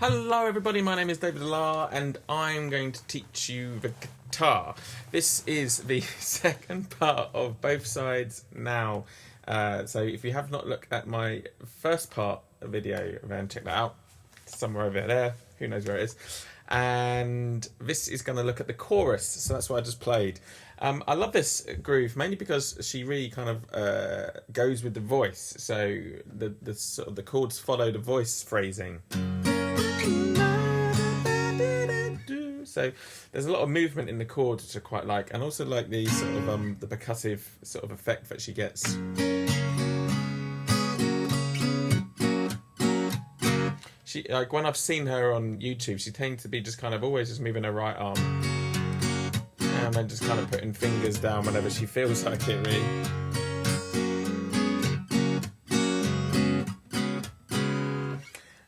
Hello everybody, my name is David Delarre and I'm going to teach you the guitar. This is the second part of Both Sides Now. So if you have not looked at my first part video, then check that out. Somewhere over there, who knows where it is. And this is going to look at the chorus, so that's what I just played. I love this groove mainly because she really kind of goes with the voice. So the sort of the chords follow the voice phrasing. So there's a lot of movement in the chords which I quite like, and also like the sort of the percussive sort of effect that she gets. She, like when I've seen her on YouTube, she tends to be just kind of always just moving her right arm and then just kind of putting fingers down whenever she feels like it, really.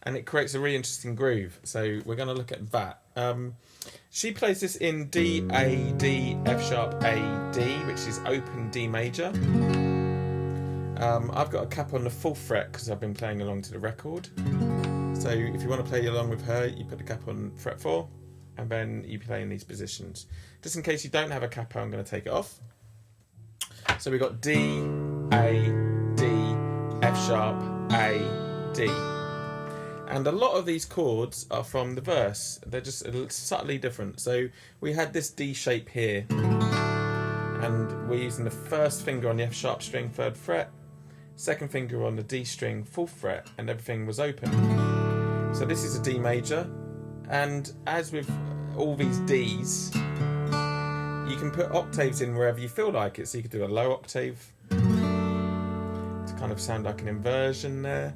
And it creates a really interesting groove. So we're going to look at that. She plays this in D, A, D, F sharp, A, D, which is open D major. I've got a cap on the 4th fret because I've been playing along to the record. So if you want to play along with her, you put the cap on fret 4 and then you play in these positions. Just in case you don't have a capo, I'm going to take it off. So we've got D, A, D, F sharp, A, D. And a lot of these chords are from the verse. They're just subtly different. So we had this D shape here, and we're using the first finger on the F sharp string, 3rd fret, second finger on the D string, 4th fret, and everything was open. So this is a D major, and as with all these Ds, you can put octaves in wherever you feel like it. So you could do a low octave to kind of sound like an inversion there.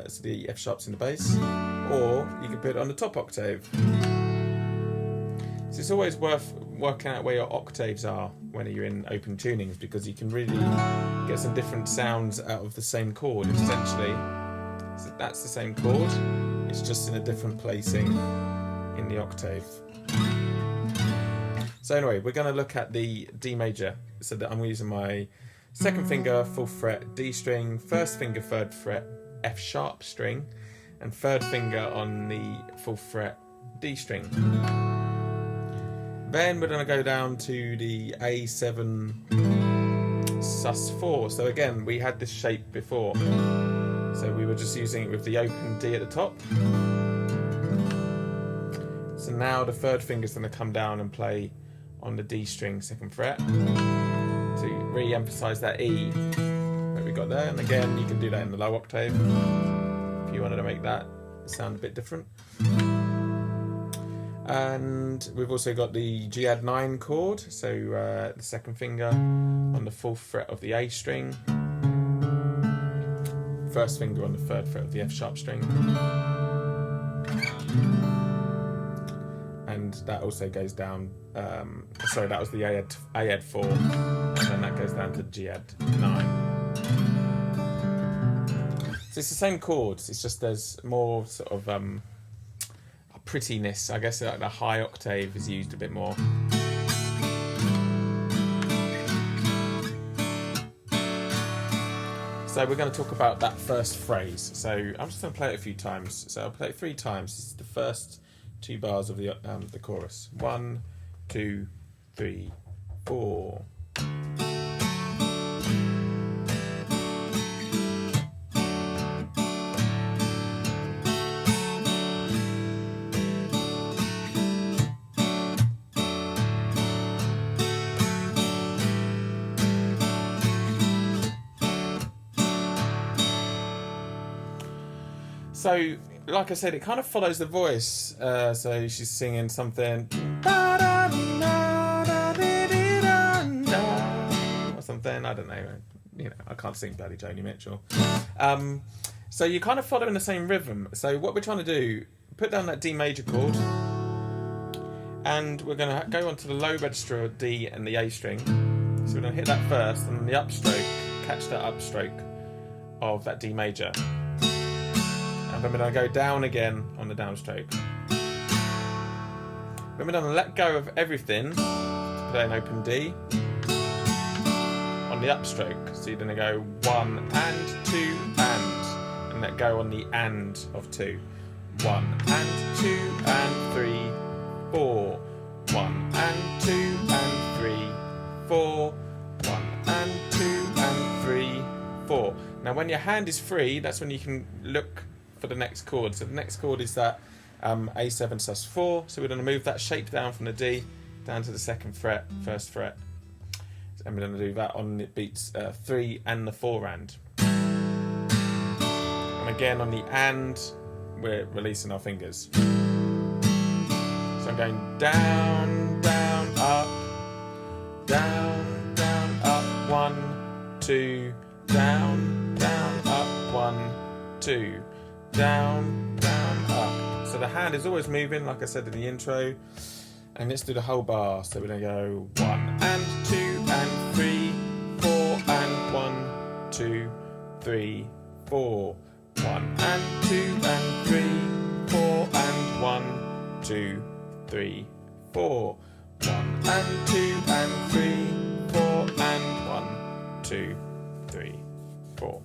So the F sharp's in the bass, or you can put it on the top octave. So it's always worth working out where your octaves are when you're in open tunings, because you can really get some different sounds out of the same chord, essentially. So that's the same chord, it's just in a different placing in the octave. So anyway, we're going to look at the D major. So that I'm using my 2nd finger, 4th fret, D string, 1st finger, 3rd fret, F sharp string, and 3rd finger on the 4th fret, D string. Then we're going to go down to the A7 sus4. So again, we had this shape before. So we were just using it with the open D at the top. So now the 3rd finger is going to come down and play on the D string, 2nd fret, to re-emphasize that E that we got there. And again, you can do that in the low octave if you wanted to make that sound a bit different. And we've also got the G-add9 chord, so the 2nd finger on the 4th fret of the A string, 1st finger on the 3rd fret of the F sharp string, and that also goes down, sorry, that was the A-add4, and then that goes down to G-add9. So it's the same chords, it's just there's more sort of prettiness. I guess like the high octave is used a bit more. So we're going to talk about that first phrase. So I'm just going to play it a few times. So I'll play it 3 times. This is the first 2 bars of the chorus. 1, 2, 3, 4. So, like I said, it kind of follows the voice. So she's singing something, or something. I don't know. You know, I can't sing bloody Joni Mitchell. So you're kind of following the same rhythm. So what we're trying to do, put down that D major chord, and we're going to go onto the low register of D and the A string. So we're going to hit that first, and then the upstroke, catch that upstroke of that D major. And then we're going to go down again on the downstroke. Then we're going to let go of everything, play an open D, on the upstroke. So you're going to go 1 and 2 and let go on the and of 2. 1 and 2 and 3, 4. 1 and 2 and 3, 4. 1 and 2 and 3, 4. Now when your hand is free, that's when you can look for the next chord. So the next chord is that A7 sus4. So we're going to move that shape down from the D down to the second fret, first fret. And we're going to do that on the beats 3 and the 4 and. And again on the and, we're releasing our fingers. So I'm going down, down, up, down, down, up, 1, 2, down, down, up, 1, 2, down, down, up. So the hand is always moving, like I said in the intro. And let's do the whole bar. So we're going to go 1 and 2 and 3, 4 and 1, 2, 3, 4. 1 and 2 and 3, 4 and 1, 2, 3, 4. 1 and 2 and 3, 4 and 1, 2, 3, 4.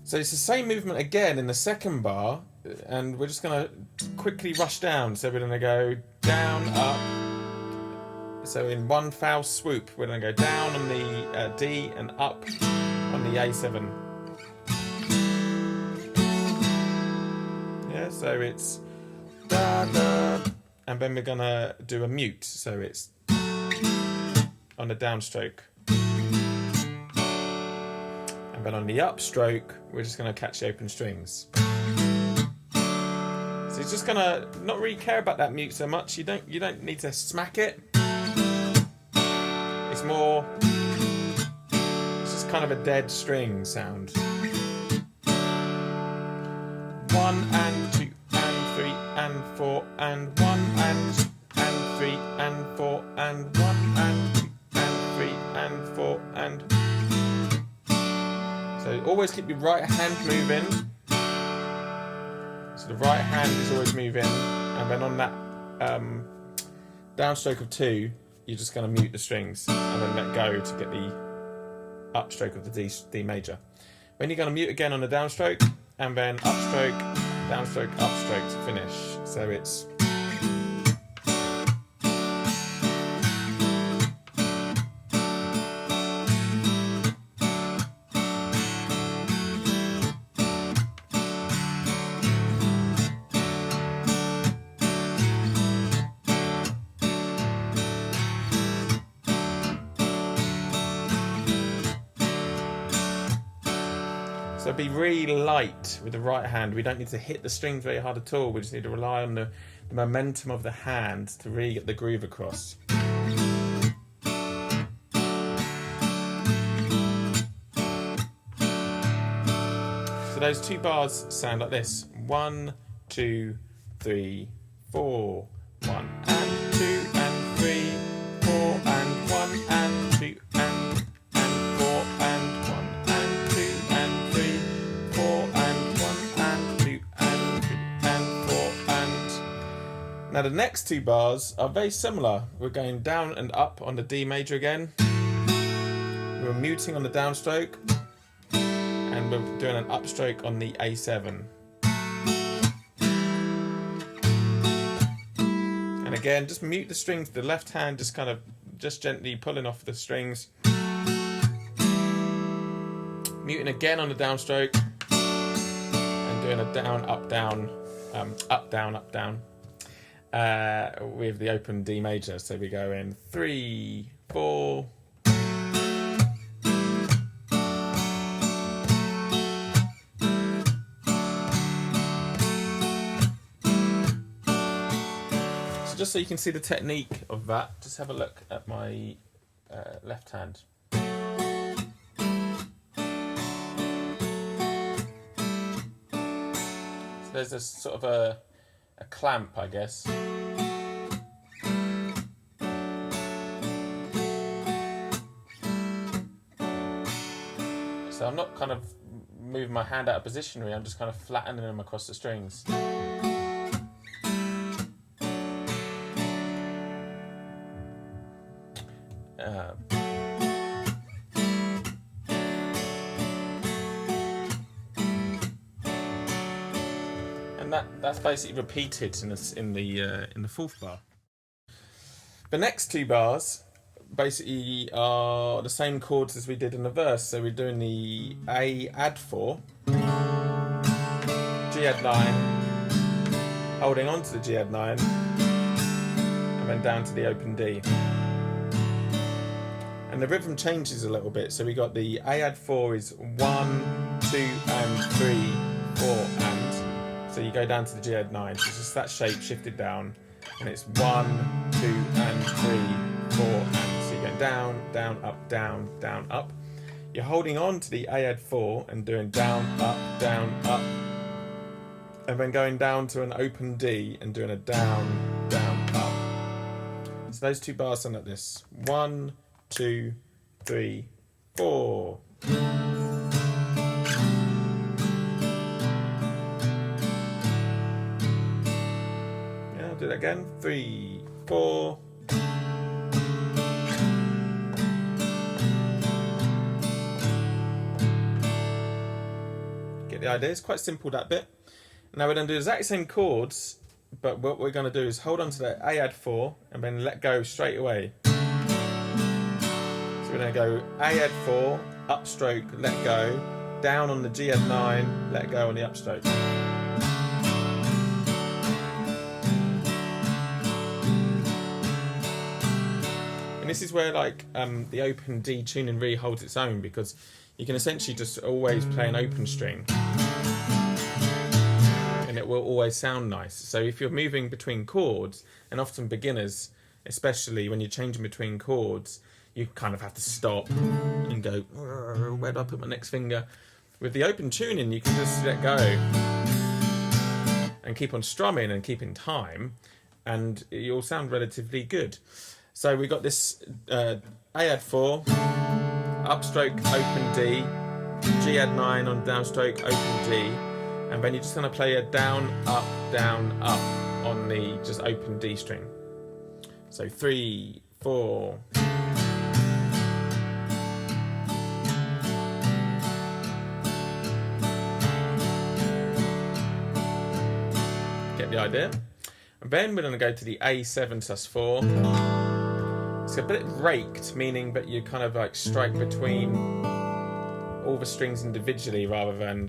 So it's the same movement again in the second bar, and we're just going to quickly rush down. So we're going to go down, up. So in one foul swoop, we're going to go down on the D and up on the A7. Yeah, so it's da da, and then we're going to do a mute. So it's on the downstroke. And then on the upstroke, we're just going to catch the open strings. So you're just gonna not really care about that mute so much. You don't need to smack it. It's more, it's just kind of a dead string sound. 1 and 2 and 3 and 4 and 1 and 2 and 3 and 4 and 1 and 2 and 3 and 4 and. So always keep your right hand moving. So the right hand is always moving, and then on that downstroke of 2, you're just going to mute the strings and then let go to get the upstroke of the D major. Then you're going to mute again on the downstroke, and then upstroke, downstroke, upstroke to finish. So it's. So be really light with the right hand. We don't need to hit the strings very hard at all. We just need to rely on the momentum of the hand to really get the groove across. So those two bars sound like this. 1, 2, 3, 4. 1 and 2 and 3, 4 and 1 and 2 and 4 and 1 and 2 and 3, 4 and 1 and 2 and 3 and 4 and. Now the next two bars are very similar. We're going down and up on the D major again. We're muting on the downstroke, and we're doing an upstroke on the A7. And again, just mute the strings. The left hand just gently pulling off the strings. Muting again on the downstroke, and doing a down, up, down, up, down, up, down, with the open D major. So we go in 3, 4. Just so you can see the technique of that, just have a look at my left hand. So there's a sort of a clamp, I guess. So I'm not kind of moving my hand out of position really, I'm just kind of flattening them across the strings. and that's basically repeated in the fourth bar. The next two bars basically are the same chords as we did in the verse. So we're doing the A add 4, G add 9, holding on to the G add 9, and then down to the open D. And the rhythm changes a little bit. So we got the A add 4 is 1, 2 and 3, 4 and. So you go down to the G add 9. So it's just that shape shifted down. And it's 1, 2 and 3, 4 and. So you're going down, down, up, down, down, up. You're holding on to the A add 4 and doing down, up, and then going down to an open D and doing a down, down, up. So those two bars sound like this. 1, 2, 3, 4. Yeah, I'll do that again. 3, 4. Get the idea? It's quite simple, that bit. Now we're going to do the exact same chords, but what we're going to do is hold on to the A add 4 and then let go straight away. We're going to go A add 4, upstroke, let go, down on the G add 9, let go on the upstroke. And this is where the open D tuning really holds its own, because you can essentially just always play an open string and it will always sound nice. So if you're moving between chords, and often beginners, especially when you're changing between chords, you kind of have to stop and go, where do I put my next finger? With the open tuning, you can just let go and keep on strumming and keep in time, and you'll sound relatively good. So we got this A add 4, upstroke, open D, G add 9 on downstroke, open D, and then you're just going to play a down, up on the just open D string. So 3, 4. Get the idea? And then we're going to go to the A7 sus4. It's a bit raked, meaning that you kind of strike between all the strings individually rather than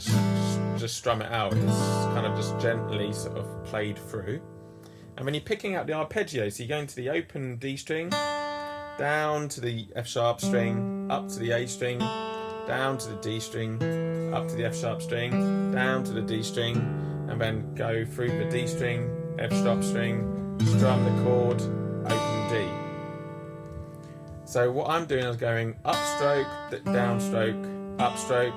just strum it out. It's kind of just gently sort of played through. And then you're picking out the arpeggio, so you're going to the open D string, down to the F sharp string, up to the A string, down to the D string, up to the F sharp string, down to the D string, and then go through the D string, F sharp string, strum the chord, open D. So what I'm doing is going upstroke, downstroke, upstroke,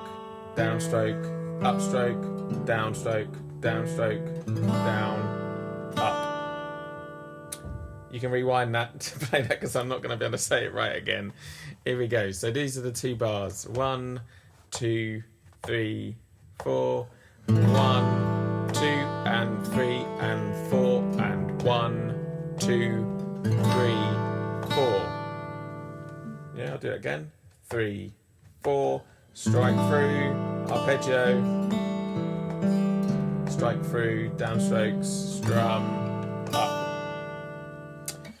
downstroke, upstroke, downstroke, downstroke, down, up. You can rewind that to play that because I'm not going to be able to say it right again. Here we go. So these are the two bars. 1, 2, 3, 4. 1, 2 and 3 and 4 and 1, 2, 3, 4. Yeah, I'll do it again. 3, 4. Strike through, arpeggio, strike through, downstrokes, strum, up.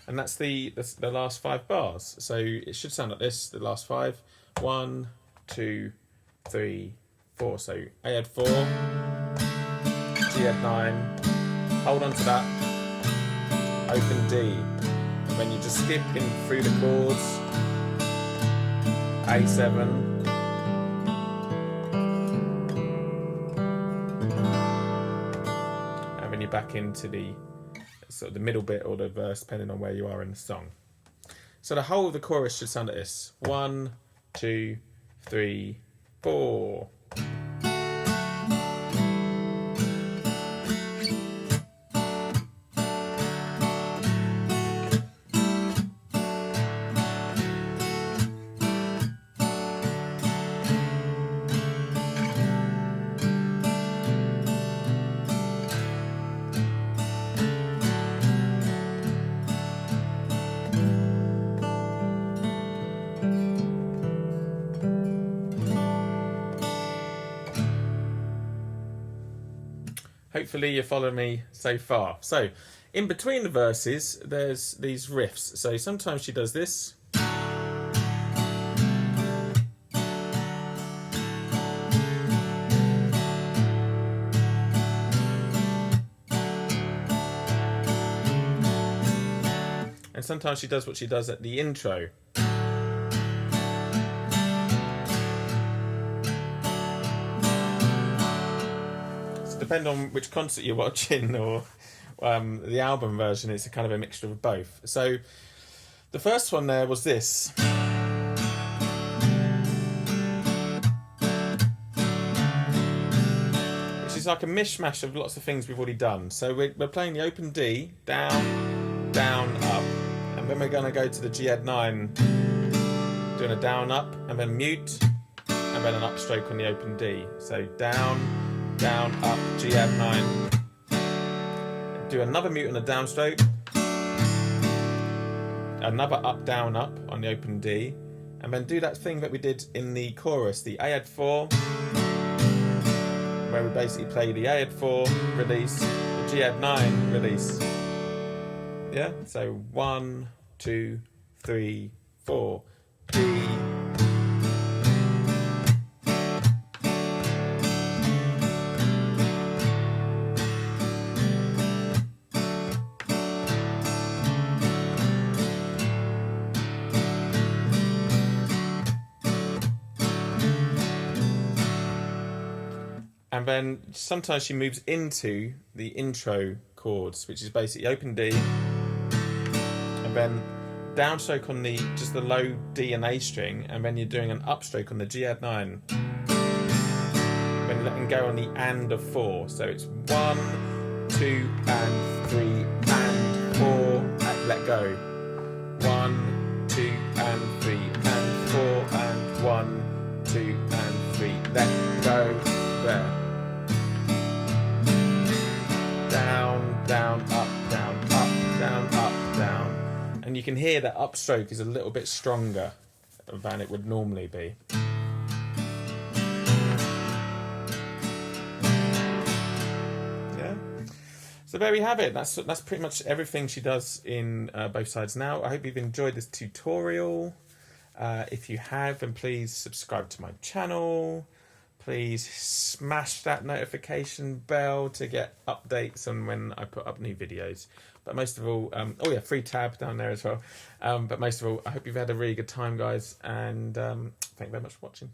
And that's the last 5 bars. So it should sound like this, the last 5. 1, 2, 3, 4. So A add 4, G add 9, hold on to that, open D. And then you just skip in through the chords, A7, and then you're back into the sort of the middle bit or the verse, depending on where you are in the song. So the whole of the chorus should sound like this. 1, 2, 3, 4. hopefully you're following me so far. So in between the verses, there's these riffs. So sometimes she does this. And sometimes she does what she does at the intro. So depending on which concert you're watching or the album version, it's a kind of a mixture of both. So the first one there was this. Which is like a mishmash of lots of things we've already done. So we're playing the open D, down, down, up. And then we're going to go to the G add 9, doing a down, up, and then mute, and then an upstroke on the open D. So down, down, up, G add 9. Do another mute on the downstroke, another up, down, up on the open D, and then do that thing that we did in the chorus, the A add 4, where we basically play the A add 4, release, the G add 9, release. Yeah, so 1, 2, 3, 4, D. And then sometimes she moves into the intro chords, which is basically open D, and then downstroke on just the low D and A string, and then you're doing an upstroke on the G add 9. Then letting go on the and of 4. So it's 1, 2, and 3, and 4, and let go. 1, 2, and 3, and 4, and 1, 2, and 3, let go. There. Down, down, up, down, up, down, up, down. And you can hear that upstroke is a little bit stronger than it would normally be. Yeah. So there we have it. That's pretty much everything she does in both sides now. I hope you've enjoyed this tutorial. If you have, then please subscribe to my channel. Please smash that notification bell to get updates on when I put up new videos. But most of all, oh yeah, free tab down there as well. But most of all, I hope you've had a really good time, guys, and thank you very much for watching.